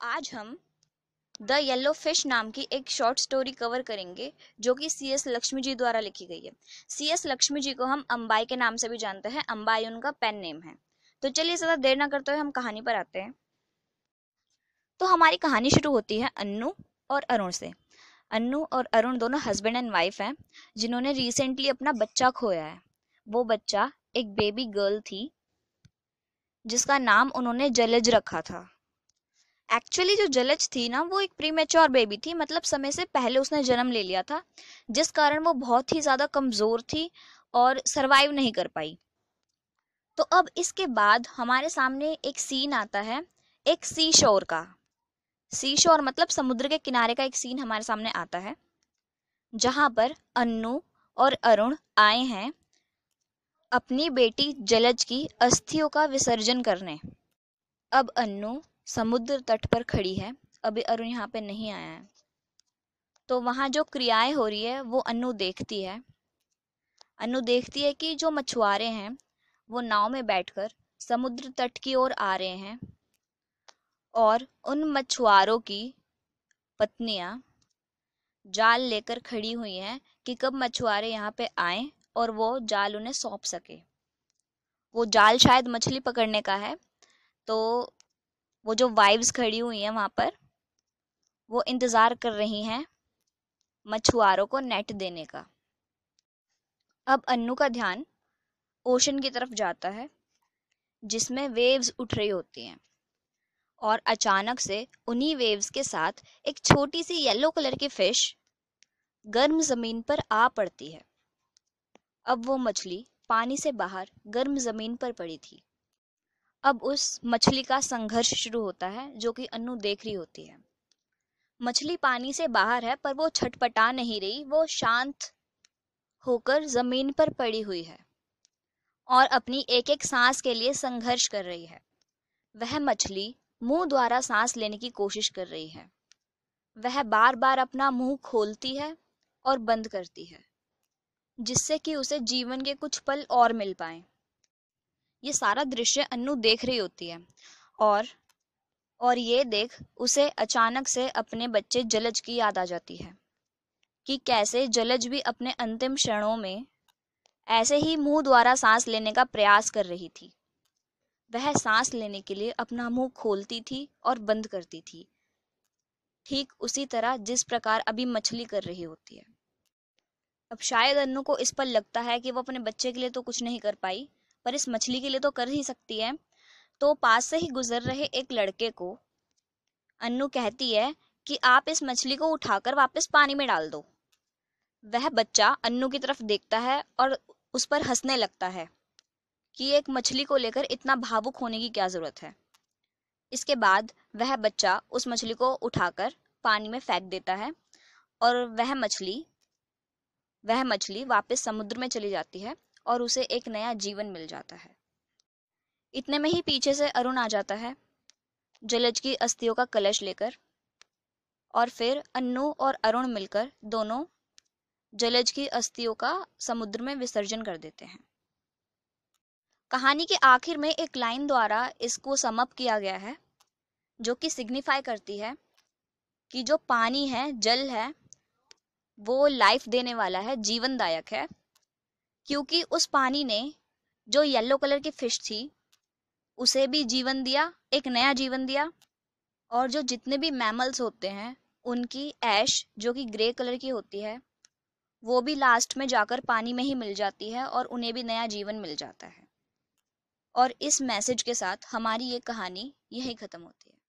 आज हम the yellow fish नाम की एक शॉर्ट स्टोरी कवर करेंगे जो कि CS लक्ष्मी जी द्वारा लिखी गई है। CS लक्ष्मी जी को हम अंबाई के नाम से भी जानते हैं। अंबाई उनका पेन नेम है। तो चलिए ज़्यादा देर ना करते हुए हम कहानी पर आते हैं। तो हमारी कहानी शुरू होती है अन्नू और अरुण से। अन्नू और अरुण दोनों हस्बैंड एंड वाइफ हैं जिन्होंने रिसेंटली अपना बच्चा खोया है। वो बच्चा एक बेबी गर्ल थी जिसका नाम उन्होंने जलज रखा था। एक्चुअली जो जलज थी ना, वो एक प्रीमेच्योर बेबी थी, मतलब समय से पहले उसने जन्म ले लिया था, जिस कारण वो बहुत ही ज्यादा कमजोर थी और सरवाइव नहीं कर पाई। तो अब इसके बाद हमारे सामने एक सीन आता है, एक सी शोर का। सी शोर मतलब समुद्र के किनारे का एक सीन हमारे सामने आता है, जहां पर अन्नू और अरुण आए हैं अपनी बेटी जलज की अस्थियों का विसर्जन करने। अब अन्नू समुद्र तट पर खड़ी है, अभी अरुण यहाँ पे नहीं आया है। तो वहां जो क्रियाएं हो रही है वो अन्नू देखती है। अन्नू देखती है कि जो मछुआरे हैं वो नाव में बैठकर समुद्र तट की ओर आ रहे हैं और उन मछुआरों की पत्नियां जाल लेकर खड़ी हुई हैं कि कब मछुआरे यहाँ पे आए और वो जाल उन्हें सौंप सके। वो जाल शायद मछली पकड़ने का है, तो वो जो वाइव्स खड़ी हुई हैं वहां पर वो इंतजार कर रही हैं मछुआरों को नेट देने का। अब अन्नू का ध्यान ओशन की तरफ जाता है जिसमें वेव्स उठ रही होती हैं और अचानक से उन्हीं वेव्स के साथ एक छोटी सी येलो कलर की फिश गर्म जमीन पर आ पड़ती है। अब वो मछली पानी से बाहर गर्म जमीन पर पड़ी थी। अब उस मछली का संघर्ष शुरू होता है जो कि अन्नू देख रही होती है। मछली पानी से बाहर है पर वो छटपटा नहीं रही, वो शांत होकर जमीन पर पड़ी हुई है और अपनी एक एक सांस के लिए संघर्ष कर रही है। वह मछली मुंह द्वारा सांस लेने की कोशिश कर रही है। वह बार बार अपना मुंह खोलती है और बंद करती है जिससे कि उसे जीवन के कुछ पल और मिल पाए। ये सारा दृश्य अन्नू देख रही होती है और ये देख उसे अचानक से अपने बच्चे जलज की याद आ जाती है कि कैसे जलज भी अपने अंतिम क्षणों में ऐसे ही मुंह द्वारा सांस लेने का प्रयास कर रही थी। वह सांस लेने के लिए अपना मुंह खोलती थी और बंद करती थी, ठीक उसी तरह जिस प्रकार अभी मछली कर रही होती है। अब शायद अन्नू को इस पर लगता है कि वो अपने बच्चे के लिए तो कुछ नहीं कर पाई, पर इस मछली के लिए तो कर ही सकती है। तो पास से ही गुजर रहे एक लड़के को अन्नू कहती है कि आप इस मछली को उठाकर वापस पानी में डाल दो। वह बच्चा अन्नू की तरफ देखता है और उस पर हंसने लगता है कि एक मछली को लेकर इतना भावुक होने की क्या जरूरत है। इसके बाद वह बच्चा उस मछली को उठाकर पानी में फेंक देता है और वह मछली वापस समुद्र में चली जाती है और उसे एक नया जीवन मिल जाता है। इतने में ही पीछे से अरुण आ जाता है जलज की अस्थियों का कलश लेकर, और फिर अन्नू और अरुण मिलकर दोनों जलज की अस्थियों का समुद्र में विसर्जन कर देते हैं। कहानी के आखिर में एक लाइन द्वारा इसको समअप किया गया है जो कि सिग्निफाई करती है कि जो पानी है, जल है, वो लाइफ देने वाला है, जीवनदायक है, क्योंकि उस पानी ने जो येलो कलर की फिश थी उसे भी जीवन दिया, एक नया जीवन दिया। और जो जितने भी मैमल्स होते हैं उनकी ऐश जो कि ग्रे कलर की होती है वो भी लास्ट में जाकर पानी में ही मिल जाती है और उन्हें भी नया जीवन मिल जाता है। और इस मैसेज के साथ हमारी ये कहानी यहीं खत्म होती है।